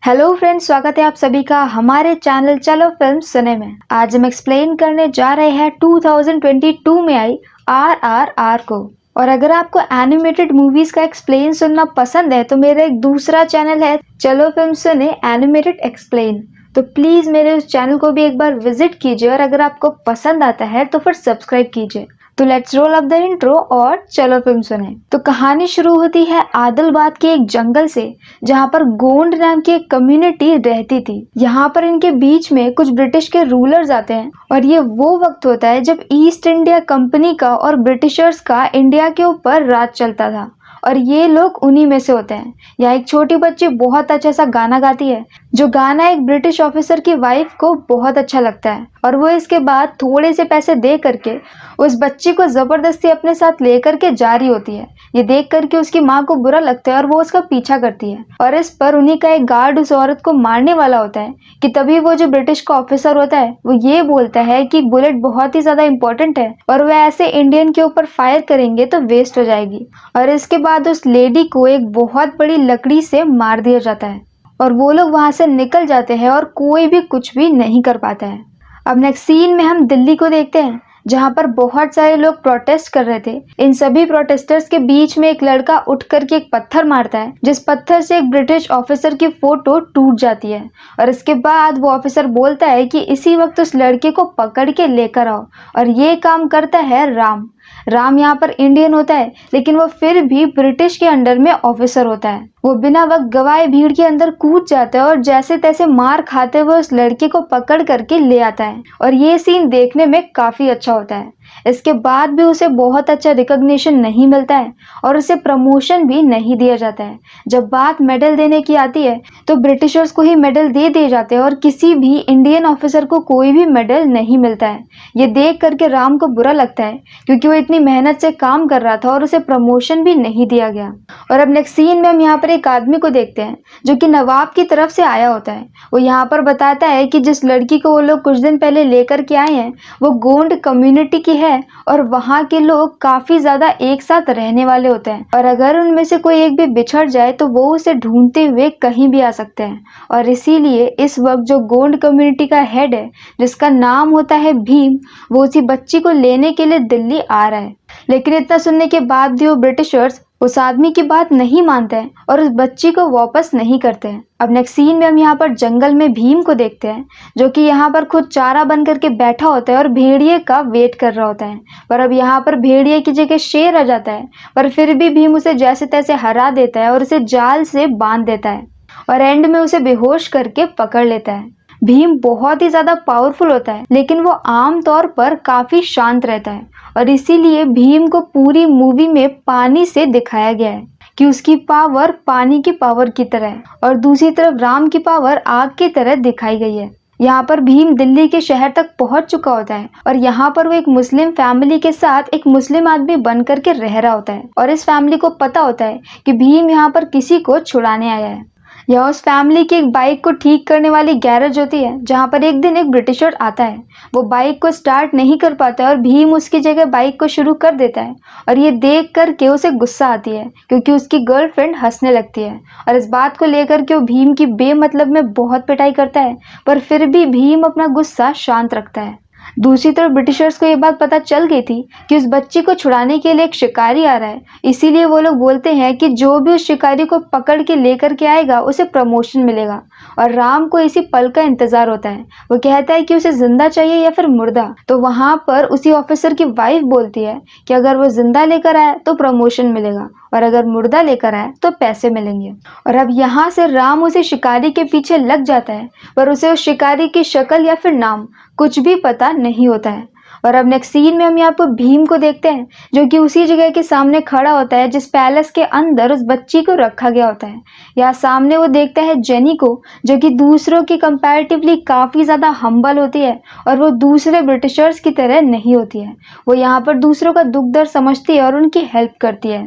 Hello friends, स्वागत है आप सभी का हमारे चैनल चलो फिल्म सुने में। आज हम एक्सप्लेन करने जा रहे हैं 2022 में आई RRR को। और अगर आपको एनिमेटेड मूवीज का एक्सप्लेन सुनना पसंद है तो मेरा एक दूसरा चैनल है चलो फिल्म सुने एनिमेटेड एक्सप्लेन, तो प्लीज मेरे उस चैनल को भी एक बार विजिट कीजिए और अगर आपको पसंद आता है तो फिर सब्सक्राइब कीजिए। तो let's roll up the intro और चलो फिल्म सुने। तो कहानी शुरू होती है आदिलाबाद के एक जंगल से, जहाँ पर गोंड नाम की एक कम्युनिटी रहती थी। यहाँ पर इनके बीच में कुछ ब्रिटिश के रूलर्स आते हैं और ये वो वक्त होता है जब ईस्ट इंडिया कंपनी का और ब्रिटिशर्स का इंडिया के ऊपर राज चलता था और ये लोग उन्हीं में से होते हैं। यहाँ एक छोटी बच्ची बहुत अच्छा सा गाना गाती है, जो गाना एक ब्रिटिश ऑफिसर की वाइफ को बहुत अच्छा लगता है और वो इसके बाद थोड़े से पैसे दे करके उस बच्ची को जबरदस्ती अपने साथ लेकर के जा रही होती है। ये देख करके उसकी माँ को बुरा लगता है और वो उसका पीछा करती है और इस पर उन्हीं का एक गार्ड उस औरत को मारने वाला होता है कि तभी वो जो ब्रिटिश का ऑफिसर होता है वो ये बोलता है कि बुलेट बहुत ही ज्यादा इंपॉर्टेंट है और वह ऐसे इंडियन के ऊपर फायर करेंगे तो वेस्ट हो जाएगी। और इसके बाद उस लेडी को एक बहुत बड़ी लकड़ी से मार दिया जाता है और वो लोग वहां से निकल जाते हैं और कोई भी कुछ भी नहीं कर पाता है। अब नेक्स्ट सीन में हम दिल्ली को देखते हैं, जहां पर बहुत सारे लोग प्रोटेस्ट कर रहे थे। इन सभी प्रोटेस्टर्स के बीच में एक लड़का उठ करके एक पत्थर मारता है, जिस पत्थर से एक ब्रिटिश ऑफिसर की फोटो टूट जाती है और इसके बाद वो ऑफिसर बोलता है कि इसी वक्त उस लड़के को पकड़ के लेकर आओ। और ये काम करता है राम। राम यहाँ पर इंडियन होता है लेकिन वो फिर भी ब्रिटिश के अंडर में ऑफिसर होता है। वो बिना वक्त गवाए भीड़ के अंदर कूद जाता है और जैसे तैसे मार खाते हुए उस लड़के को पकड़ करके ले आता है और ये सीन देखने में काफी अच्छा होता है। इसके बाद भी उसे बहुत अच्छा रिकॉग्निशन नहीं मिलता है और उसे प्रमोशन भी नहीं दिया जाता है। जब बात मेडल देने की आती है तो ब्रिटिशर्स को ही मेडल दे दिए जाते हैं और किसी भी इंडियन ऑफिसर को कोई भी मेडल नहीं मिलता है। ये देख करके राम को बुरा लगता है क्योंकि वो इतनी मेहनत से काम कर रहा था और उसे प्रमोशन भी नहीं दिया गया। और अब नेक्स्ट सीन में हम यहाँ पर एक आदमी को देखते हैं जो कि नवाब की तरफ से आया होता है। वो यहाँ पर बताता है कि जिस लड़की को वो लोग कुछ दिन पहले लेकर के आए हैं वो गोंड कम्युनिटी की है और वहाँ के लोग काफी ज्यादा एक साथ रहने वाले होते हैं और अगर उनमें से कोई एक भी बिछड़ जाए तो वो उसे ढूंढते हुए कहीं भी आ सकते हैं। और इसीलिए इस वक्त जो गोंड कम्युनिटी का हेड है, जिसका नाम होता है भीम, वो उसी बच्ची को लेने के लिए दिल्ली आ रहा है। लेकिन इतना सुनने के बाद भी वो ब्रिटिशर्स उस आदमी की बात नहीं मानते हैं और उस बच्ची को वापस नहीं करते हैं। अब नेक्स्ट सीन में हम यहाँ पर जंगल में भीम को देखते हैं, जो कि यहाँ पर खुद चारा बन करके बैठा होता है और भेड़िए का वेट कर रहा होता है। पर अब यहाँ पर भेड़िए की जगह शेर आ जाता है, पर फिर भी भीम उसे जैसे तैसे हरा देता है और उसे जाल से बांध देता है और एंड में उसे बेहोश करके पकड़ लेता है। भीम बहुत ही ज्यादा पावरफुल होता है लेकिन वो आम तौर पर काफी शांत रहता है और इसीलिए भीम को पूरी मूवी में पानी से दिखाया गया है कि उसकी पावर पानी की पावर की तरह है और दूसरी तरफ राम की पावर आग की तरह दिखाई गई है। यहाँ पर भीम दिल्ली के शहर तक पहुंच चुका होता है और यहाँ पर वो एक मुस्लिम फैमिली के साथ एक मुस्लिम आदमी बन करके रह रहा होता है और इस फैमिली को पता होता है कि भीम यहाँ पर किसी को छुड़ाने आया है। यह उस फैमिली की एक बाइक को ठीक करने वाली गैरेज होती है, जहाँ पर एक दिन एक ब्रिटिशर आता है। वो बाइक को स्टार्ट नहीं कर पाता है और भीम उसकी जगह बाइक को शुरू कर देता है और ये देख करके उसे गुस्सा आती है क्योंकि उसकी गर्लफ्रेंड हंसने लगती है और इस बात को लेकर के वो भीम की बेमतलब में बहुत पिटाई करता है, पर फिर भी भीम अपना गुस्सा शांत रखता है। दूसरी तरफ ब्रिटिशर्स को ये बात पता चल गई थी कि उस बच्ची को छुड़ाने के लिए एक शिकारी आ रहा है, इसीलिए वो लोग बोलते हैं कि जो भी उस शिकारी को पकड़ के लेकर के आएगा उसे प्रमोशन मिलेगा। और राम को इसी पल का इंतजार होता है। वो कहता है कि उसे जिंदा चाहिए या फिर मुर्दा। तो वहां पर उसी ऑफिसर की वाइफ बोलती है कि अगर वो जिंदा लेकर आए तो प्रमोशन मिलेगा और अगर मुर्दा लेकर आए तो पैसे मिलेंगे। और अब यहाँ से राम उसे शिकारी के पीछे लग जाता है, पर उसे उस शिकारी की शक्ल या फिर नाम कुछ भी पता नहीं होता है। और अब नेक्स्ट सीन में हम यहाँ पर भीम को देखते हैं, जो कि उसी जगह के सामने खड़ा होता है जिस पैलेस के अंदर उस बच्ची को रखा गया होता है। यहाँ सामने वो देखता है जेनी को, जो कि दूसरों की कंपैरेटिवली काफी ज्यादा हम्बल होती है और वो दूसरे ब्रिटिशर्स की तरह नहीं होती है। वो यहाँ पर दूसरों का दुख दर्द समझती है और उनकी हेल्प करती है।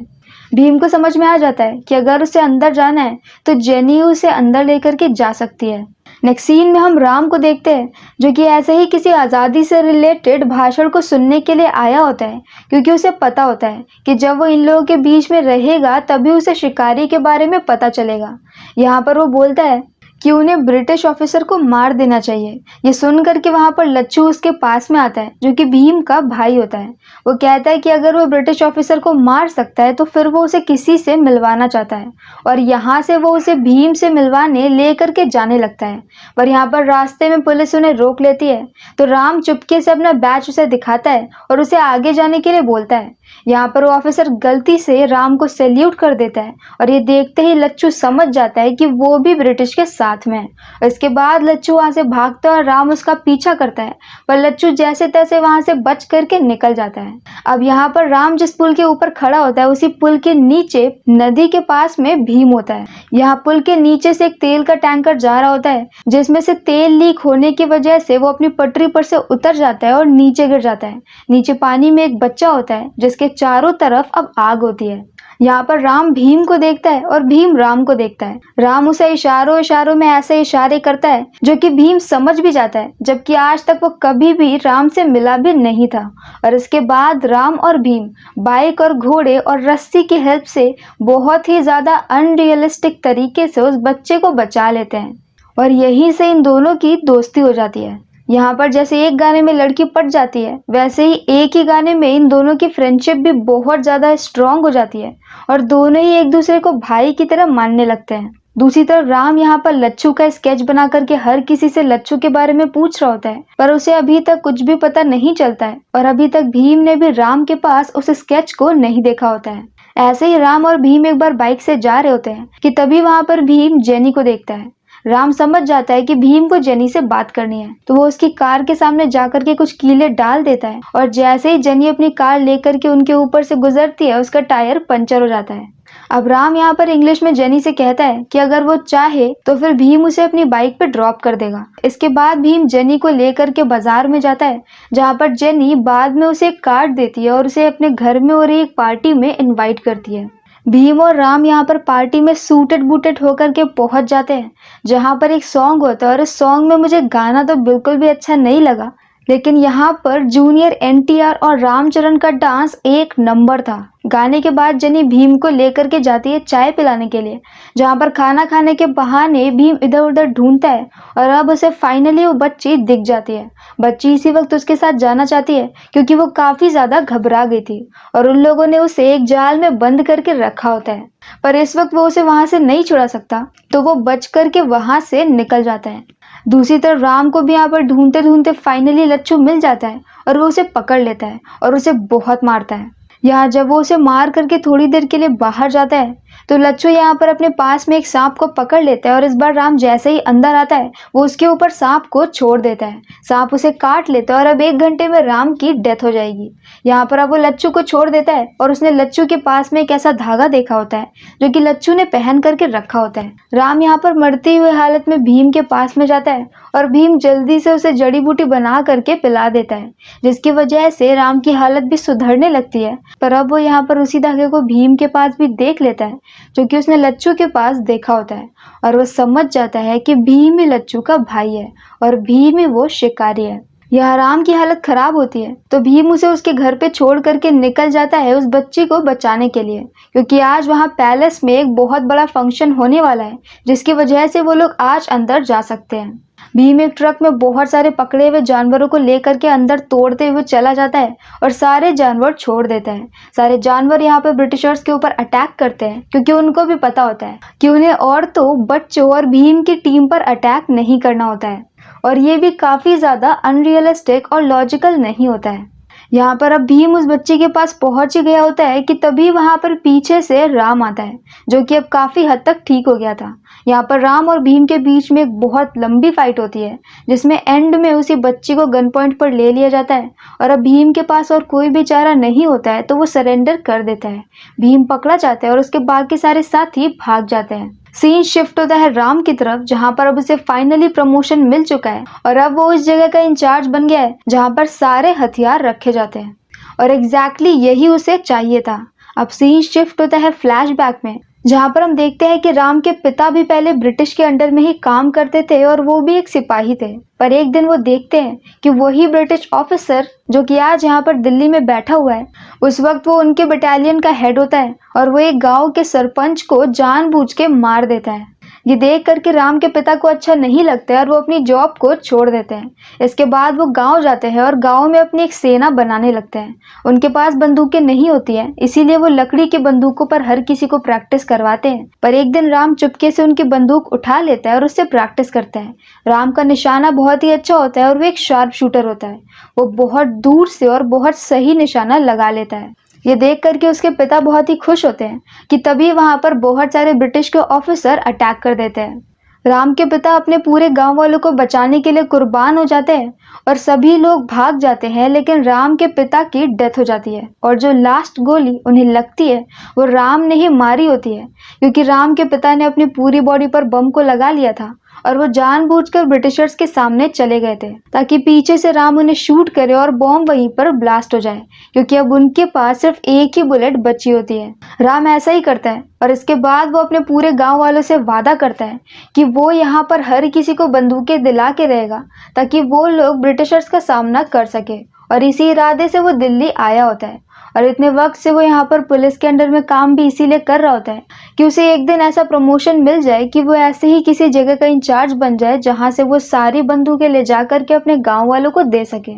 भीम को समझ में आ जाता है कि अगर उसे अंदर जाना है तो जेनी उसे अंदर लेकर के जा सकती है। नेक्स्ट सीन में हम राम को देखते हैं, जो कि ऐसे ही किसी आज़ादी से रिलेटेड भाषण को सुनने के लिए आया होता है, क्योंकि उसे पता होता है कि जब वो इन लोगों के बीच में रहेगा तभी उसे शिकारी के बारे में पता चलेगा। यहाँ पर वो बोलता है कि उन्हें ब्रिटिश ऑफिसर को मार देना चाहिए। ये सुनकर के वहां पर लच्छू उसके पास में आता है, जो कि भीम का भाई होता है। वो कहता है कि अगर वो ब्रिटिश ऑफिसर को मार सकता है तो फिर वो उसे किसी से मिलवाना चाहता है, और यहाँ से वो उसे भीम से मिलवाने लेकर के जाने लगता है। पर यहाँ पर रास्ते में पुलिस उन्हें रोक लेती है, तो राम चुपके से अपना बैच उसे दिखाता है और उसे आगे जाने के लिए बोलता है। यहाँ पर वो ऑफिसर गलती से राम को सैल्यूट कर देता है, और ये देखते ही लच्छू समझ जाता है कि वो भी ब्रिटिश के साथ में है। इसके बाद लच्छू वहां से भागता है और राम उसका पीछा करता है, पर लच्छू जैसे तैसे वहां से बच करके निकल जाता है। अब यहाँ पर राम जिस पुल के ऊपर खड़ा होता है, उसी पुल के नीचे नदी के पास में भीम होता है। यहाँ पुल के नीचे से एक तेल का टैंकर जा रहा होता है, जिसमें से तेल लीक होने की वजह से वो अपनी पटरी पर से उतर जाता है और नीचे गिर जाता है। नीचे पानी में एक बच्चा होता है, जिसके चारों तरफ अब आग होती है। यहाँ पर राम भीम को देखता है और भीम राम को देखता है। राम उसे इशारों इशारों में ऐसे इशारे करता है जो कि भीम समझ भी जाता है, जबकि आज तक वो कभी भी राम से मिला भी नहीं था। और इसके बाद राम और भीम बाइक और घोड़े और रस्सी की हेल्प से बहुत ही ज्यादा अनरियलिस्टिक तरीके से उस बच्चे को बचा लेते हैं, और यहीं से इन दोनों की दोस्ती हो जाती है। यहाँ पर जैसे एक गाने में लड़की पट जाती है, वैसे ही एक ही गाने में इन दोनों की फ्रेंडशिप भी बहुत ज्यादा स्ट्रांग हो जाती है, और दोनों ही एक दूसरे को भाई की तरह मानने लगते हैं। दूसरी तरफ राम यहाँ पर लच्छू का स्केच बना करके हर किसी से लच्छू के बारे में पूछ रहा होता है, पर उसे अभी तक कुछ भी पता नहीं चलता है, और अभी तक भीम ने भी राम के पास उस स्केच को नहीं देखा होता है। ऐसे ही राम और भीम एक बार बाइक से जा रहे होते हैं कि तभी वहां पर भीम जेनी को देखता है। राम समझ जाता है कि भीम को जेनी से बात करनी है, तो वो उसकी कार के सामने जाकर के कुछ कीले डाल देता है, और जैसे ही जेनी अपनी कार लेकर के उनके ऊपर से गुजरती है, उसका टायर पंचर हो जाता है। अब राम यहाँ पर इंग्लिश में जेनी से कहता है कि अगर वो चाहे तो फिर भीम उसे अपनी बाइक पे ड्रॉप कर देगा। इसके बाद भीम जेनी को लेकर के बाजार में जाता है, जहाँ पर जेनी बाद में उसे एक कार्ड देती है और उसे अपने घर में हो रही एक पार्टी में इनवाइट करती है। भीम और राम यहाँ पर पार्टी में सूटेड बूटेड होकर के पहुंच जाते हैं, जहाँ पर एक सॉन्ग होता है, और इस सॉन्ग में मुझे गाना तो बिल्कुल भी अच्छा नहीं लगा, लेकिन यहाँ पर जूनियर एनटीआर और रामचरण का डांस एक नंबर था। गाने के बाद जेनी भीम को लेकर के जाती है चाय पिलाने के लिए, जहाँ पर खाना खाने के बहाने भीम इधर उधर ढूंढता है, और अब उसे फाइनली वो बच्ची दिख जाती है। बच्ची इसी वक्त उसके साथ जाना चाहती है, क्योंकि वो काफी ज्यादा घबरा गई थी, और उन लोगों ने उसे एक जाल में बंद करके रखा होता है। पर इस वक्त वो उसे वहां से नहीं छुड़ा सकता, तो वो बच करके वहां से निकल जाता है। दूसरी तरफ राम को भी यहाँ पर ढूंढते ढूंढते फाइनली लच्छू मिल जाता है, और वो उसे पकड़ लेता है और उसे बहुत मारता है। यहाँ जब वो उसे मार करके थोड़ी देर के लिए बाहर जाता है, तो लच्छू यहाँ पर अपने पास में एक सांप को पकड़ लेता है, और इस बार राम जैसे ही अंदर आता है, वो उसके ऊपर सांप को छोड़ देता है। सांप उसे काट लेता है, और अब 1 घंटे में राम की डेथ हो जाएगी। यहाँ पर अब वो लच्छू को छोड़ देता है, और उसने लच्छू के पास में एक ऐसा धागा देखा होता है जो कि लच्छू ने पहन करके रखा होता है। राम यहाँ पर मरती हुई हालत में भीम के पास में जाता है, और भीम जल्दी से उसे जड़ी बूटी बना करके पिला देता है, जिसकी वजह से राम की हालत भी सुधरने लगती है। पर अब वो यहाँ पर उसी धागे को भीम के पास भी देख लेता है, जो कि उसने लच्छू के पास देखा होता है, और वो समझ जाता है कि भीम ही लच्छू का भाई है, और भीम ही वो शिकारी है। यह राम की हालत खराब होती है, तो भीम उसे उसके घर पे छोड़ करके निकल जाता है उस बच्ची को बचाने के लिए, क्योंकि आज वहाँ पैलेस में एक बहुत बड़ा फंक्शन होने वाला है, जिसकी वजह से वो लोग आज अंदर जा सकते हैं। भीम एक ट्रक में बहुत सारे पकड़े हुए जानवरों को लेकर के अंदर तोड़ते हुए चला जाता है, और सारे जानवर छोड़ देता है। सारे जानवर यहाँ पे ब्रिटिशर्स के ऊपर अटैक करते हैं, क्योंकि उनको भी पता होता है कि उन्हें औरतों, बच्चों और भीम की टीम पर अटैक नहीं करना होता है, और ये भी काफी ज्यादा अनरियलिस्टिक और लॉजिकल नहीं होता है। यहाँ पर अब भीम उस बच्चे के पास पहुंच ही गया होता है कि तभी वहां पर पीछे से राम आता है, जो कि अब काफी हद तक ठीक हो गया था। यहाँ पर राम और भीम के बीच में एक बहुत लंबी फाइट होती है, जिसमें एंड में उसी बच्ची को गन पॉइंट पर ले लिया जाता है, और अब भीम के पास और कोई भी चारा नहीं होता है, तो वो सरेंडर कर देता है। भीम पकड़ा जाता है, और उसके बाकी सारे साथी भाग जाते हैं। सीन शिफ्ट होता है राम की तरफ, जहां पर अब उसे फाइनली प्रमोशन मिल चुका है, और अब वो उस जगह का इंचार्ज बन गया है जहां पर सारे हथियार रखे जाते हैं, और एग्जैक्टली यही उसे चाहिए था। अब सीन शिफ्ट होता है फ्लैशबैक में, जहां पर हम देखते हैं कि राम के पिता भी पहले ब्रिटिश के अंडर में ही काम करते थे, और वो भी एक सिपाही थे। पर एक दिन वो देखते हैं कि वही ब्रिटिश ऑफिसर जो कि आज यहाँ पर दिल्ली में बैठा हुआ है, उस वक्त वो उनके बटालियन का हेड होता है, और वो एक गांव के सरपंच को जानबूझ के मार देता है। ये देख करके राम के पिता को अच्छा नहीं लगता है और वो अपनी जॉब को छोड़ देते हैं। इसके बाद वो गांव जाते हैं और गांव में अपनी एक सेना बनाने लगते हैं। उनके पास बंदूकें नहीं होती हैं, इसीलिए वो लकड़ी की बंदूकों पर हर किसी को प्रैक्टिस करवाते हैं। पर एक दिन राम चुपके से उनकी बंदूक उठा लेता है और उससे प्रैक्टिस करता है। राम का निशाना बहुत ही अच्छा होता है और वो एक शार्प शूटर होता है। वो बहुत दूर से और बहुत सही निशाना लगा लेता है। ये देख करके उसके पिता बहुत ही खुश होते हैं कि तभी वहां पर बहुत सारे ब्रिटिश के ऑफिसर अटैक कर देते हैं। राम के पिता अपने पूरे गांव वालों को बचाने के लिए कुर्बान हो जाते हैं और सभी लोग भाग जाते हैं, लेकिन राम के पिता की डेथ हो जाती है और जो लास्ट गोली उन्हें लगती है वो राम ने ही मारी होती है, क्योंकि राम के पिता ने अपनी पूरी बॉडी पर बम को लगा लिया था और वो जानबूझकर ब्रिटिशर्स के सामने चले गए थे ताकि पीछे से राम उन्हें शूट करे और बॉम्ब वहीं पर ब्लास्ट हो जाए, क्योंकि अब उनके पास सिर्फ एक ही बुलेट बची होती है। राम ऐसा ही करता है और इसके बाद वो अपने पूरे गांव वालों से वादा करता है कि वो यहाँ पर हर किसी को बंदूकें दिला के रहेगा ताकि वो लोग ब्रिटिशर्स का सामना कर सके। और इसी इरादे से वो दिल्ली आया होता है और इतने वक्त से वो यहाँ पर पुलिस के अंडर में काम भी इसीलिए कर रहा होता है कि उसे एक दिन ऐसा प्रमोशन मिल जाए कि वो ऐसे ही किसी जगह का इंचार्ज बन जाए जहाँ से वो सारी बंदूकें ले जा करके अपने गांव वालों को दे सके।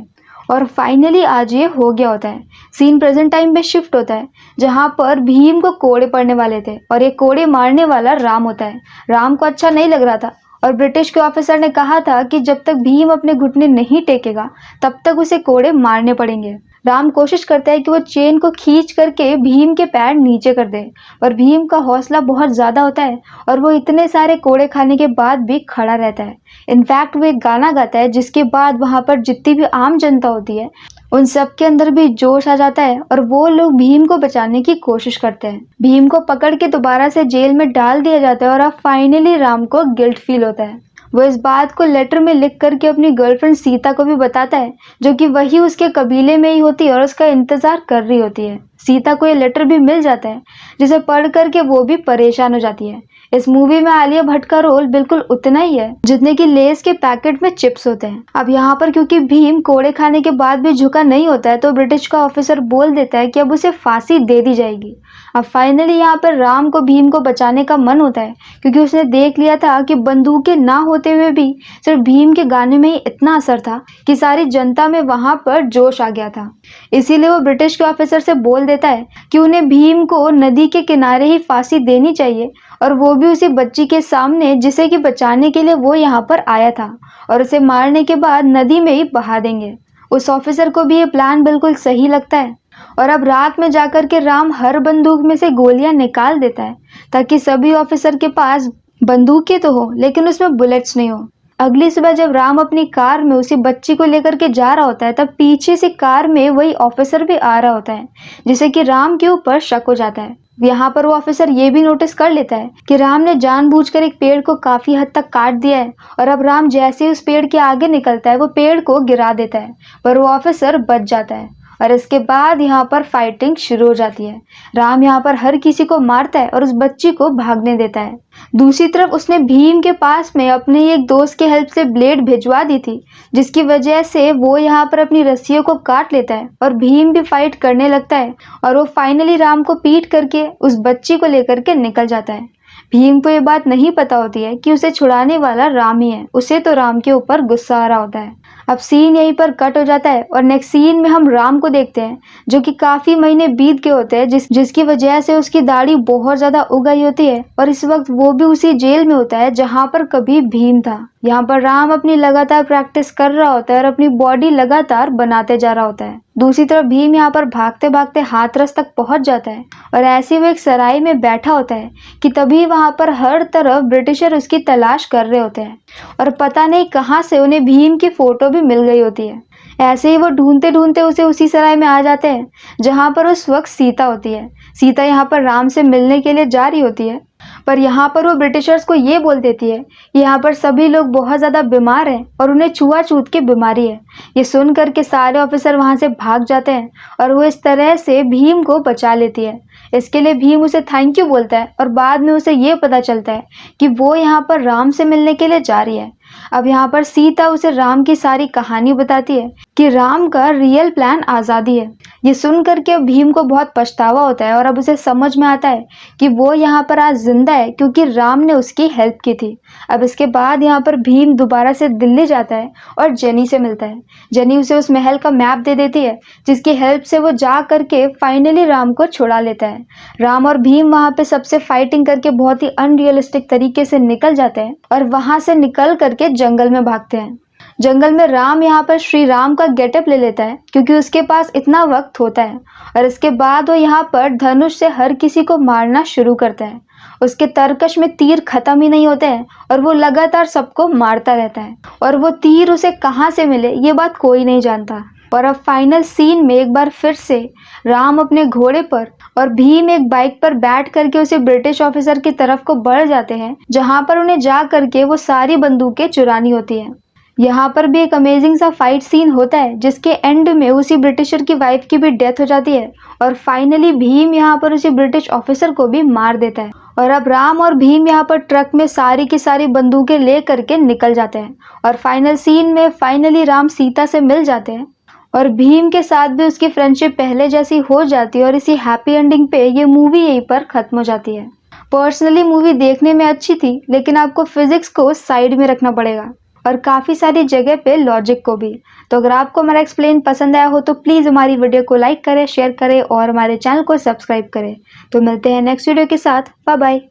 और फाइनली आज ये हो गया होता है। सीन प्रेजेंट टाइम में शिफ्ट होता है जहाँ पर भीम को कोड़े पड़ने वाले थे और ये कोड़े मारने वाला राम होता है। राम को अच्छा नहीं लग रहा था और ब्रिटिश के ऑफिसर ने कहा था कि जब तक भीम अपने घुटने नहीं टेकेगा तब तक उसे कोड़े मारने पड़ेंगे। राम कोशिश करता है कि वो चेन को खींच करके भीम के पैर नीचे कर दे, पर भीम का हौसला बहुत ज्यादा होता है और वो इतने सारे कोड़े खाने के बाद भी खड़ा रहता है। इनफैक्ट वो एक गाना गाता है जिसके बाद वहां पर जितनी भी आम जनता होती है उन सब के अंदर भी जोश आ जाता है और वो लोग भीम को बचाने की कोशिश करते हैं। भीम को पकड़ के दोबारा से जेल में डाल दिया जाता है और अब फाइनली राम को गिल्ट फील होता है। वो इस बात को लेटर में लिख करके अपनी गर्लफ्रेंड सीता को भी बताता है, जो कि वही उसके कबीले में ही होती है और उसका इंतजार कर रही होती है। सीता को ये लेटर भी मिल जाता है जिसे पढ़ करके वो भी परेशान हो जाती है। इस मूवी में आलिया भट्ट का रोल बिल्कुल उतना ही है जितने कि लेस के पैकेट में चिप्स होते हैं। अब यहाँ पर क्योंकि भीम कोड़े खाने के बाद भी झुका नहीं होता है तो ब्रिटिश का ऑफिसर बोल देता है कि अब उसे फांसी दे दी जाएगी। अब फाइनली यहाँ पर राम को भीम को बचाने का मन होता है क्योंकि उसने देख लिया था कि बंदूकें ना होते हुए भी सिर्फ भीम के गाने में ही इतना असर था कि सारी जनता में वहां पर जोश आ गया था। इसीलिए वो ब्रिटिश के ऑफिसर से बोल देता है कि उन्हें भीम को नदी के किनारे ही फांसी देनी चाहिए और वो भी उसी बच्ची के सामने जिसे कि बचाने के लिए वो यहाँ पर आया था, और उसे मारने के बाद नदी में ही बहा देंगे। उस ऑफिसर को भी ये प्लान बिल्कुल सही लगता है और अब रात में जाकर के राम हर बंदूक में से गोलियां निकाल देता है ताकि सभी ऑफिसर के पास बंदूकें तो हो लेकिन उसमें बुलेट्स नहीं हो। अगली सुबह जब राम अपनी कार में उसी बच्ची को लेकर के जा रहा होता है तब पीछे से कार में वही ऑफिसर भी आ रहा होता है जिससे कि राम के ऊपर शक हो जाता है। यहाँ पर वो ऑफिसर ये भी नोटिस कर लेता है कि राम ने जानबूझकर एक पेड़ को काफी हद तक काट दिया है और अब राम जैसे ही उस पेड़ के आगे निकलता है वो पेड़ को गिरा देता है, पर वो ऑफिसर बच जाता है और इसके बाद यहाँ पर फाइटिंग शुरू हो जाती है। राम यहाँ पर हर किसी को मारता है और उस बच्ची को भागने देता है। दूसरी तरफ उसने भीम के पास में अपने एक दोस्त के हेल्प से ब्लेड भिजवा दी थी जिसकी वजह से वो यहाँ पर अपनी रस्सियों को काट लेता है और भीम भी फाइट करने लगता है और वो फाइनली राम को पीट करके उस बच्ची को लेकर के निकल जाता है। भीम को ये बात नहीं पता होती है कि उसे छुड़ाने वाला राम ही है, उसे तो राम के ऊपर गुस्सा आ रहा होता है। अब सीन यहीं पर कट हो जाता है और नेक्स्ट सीन में हम राम को देखते हैं जो कि काफी महीने बीत गए होते हैं जिसकी वजह से उसकी दाढ़ी बहुत ज्यादा उग गई होती है और इस वक्त वो भी उसी जेल में होता है जहाँ पर कभी भीम था। यहाँ पर राम अपनी लगातार प्रैक्टिस कर रहा होता है और अपनी बॉडी लगातार बनाते जा रहा होता है। दूसरी तरफ भीम यहाँ पर भागते भागते हाथरस तक पहुंच जाता है और ऐसे वो एक सराय में बैठा होता है कि तभी वहां पर हर तरफ ब्रिटिशर उसकी तलाश कर रहे होते हैं और पता नहीं कहां से उन्हें भीम की फोटो भी मिल गई होती है। ऐसे ही वो ढूंढते ढूंढते उसे उसी सराय में आ जाते हैं जहां पर उस वक्त सीता होती है। सीता यहाँ पर राम से मिलने के लिए जा रही होती है, पर यहाँ पर वो ब्रिटिशर्स को ये बोल देती है कि यहाँ पर सभी लोग बहुत ज़्यादा बीमार हैं और उन्हें छुआछूत की बीमारी है। ये सुन करके सारे ऑफिसर वहाँ से भाग जाते हैं और वो इस तरह से भीम को बचा लेती है। इसके लिए भीम उसे थैंक यू बोलता है और बाद में उसे ये पता चलता है कि वो यहाँ पर राम से मिलने के लिए जा रही है। अब यहाँ पर सीता उसे राम की सारी कहानी बताती है कि राम का रियल प्लान आज़ादी है। ये सुन करके भीम को बहुत पछतावा होता है और अब उसे समझ में आता है कि वो यहाँ पर आज जिंदा है क्योंकि राम ने उसकी हेल्प की थी। अब इसके बाद यहाँ पर भीम दोबारा से दिल्ली जाता है और जेनी से मिलता है। जेनी उसे उस महल का मैप दे देती है जिसकी हेल्प से वो जा करके फाइनली राम को छुड़ा लेता है। राम और भीम वहाँ पे सबसे फाइटिंग करके बहुत ही अनरियलिस्टिक तरीके से निकल जाते हैं और वहां से निकल करके जंगल में भागते हैं। जंगल में राम यहाँ पर श्री राम का गेटअप ले लेता है क्योंकि उसके पास इतना वक्त होता है और इसके बाद वो यहाँ पर धनुष से हर किसी को मारना शुरू करता है। उसके तरकश में तीर खत्म ही नहीं होते हैं और वो लगातार सबको मारता रहता है और वो तीर उसे कहाँ से मिले ये बात कोई नहीं जानता। और अब फाइनल सीन में एक बार फिर से राम अपने घोड़े पर और भीम एक बाइक पर बैठ करके उसे ब्रिटिश ऑफिसर की तरफ को बढ़ जाते हैं जहां पर उन्हें जा करके वो सारी बंदूकें चुरानी होती हैं। यहाँ पर भी एक अमेजिंग सा फाइट सीन होता है जिसके एंड में उसी ब्रिटिशर की वाइफ की भी डेथ हो जाती है और फाइनली भीम यहाँ पर उसी ब्रिटिश ऑफिसर को भी मार देता है। और अब राम और भीम यहाँ पर ट्रक में सारी की सारी बंदूकें ले करके निकल जाते हैं और फाइनल सीन में फाइनली राम सीता से मिल जाते हैं और भीम के साथ भी उसकी फ्रेंडशिप पहले जैसी हो जाती है और इसी हैप्पी एंडिंग पे ये मूवी यहीं पर खत्म हो जाती है। पर्सनली मूवी देखने में अच्छी थी लेकिन आपको फिजिक्स को साइड में रखना पड़ेगा और काफ़ी सारी जगह पे लॉजिक को भी। तो अगर आपको हमारा एक्सप्लेन पसंद आया हो तो प्लीज़ हमारी वीडियो को लाइक करें, शेयर करें और हमारे चैनल को सब्सक्राइब करें। तो मिलते हैं नेक्स्ट वीडियो के साथ। Bye bye.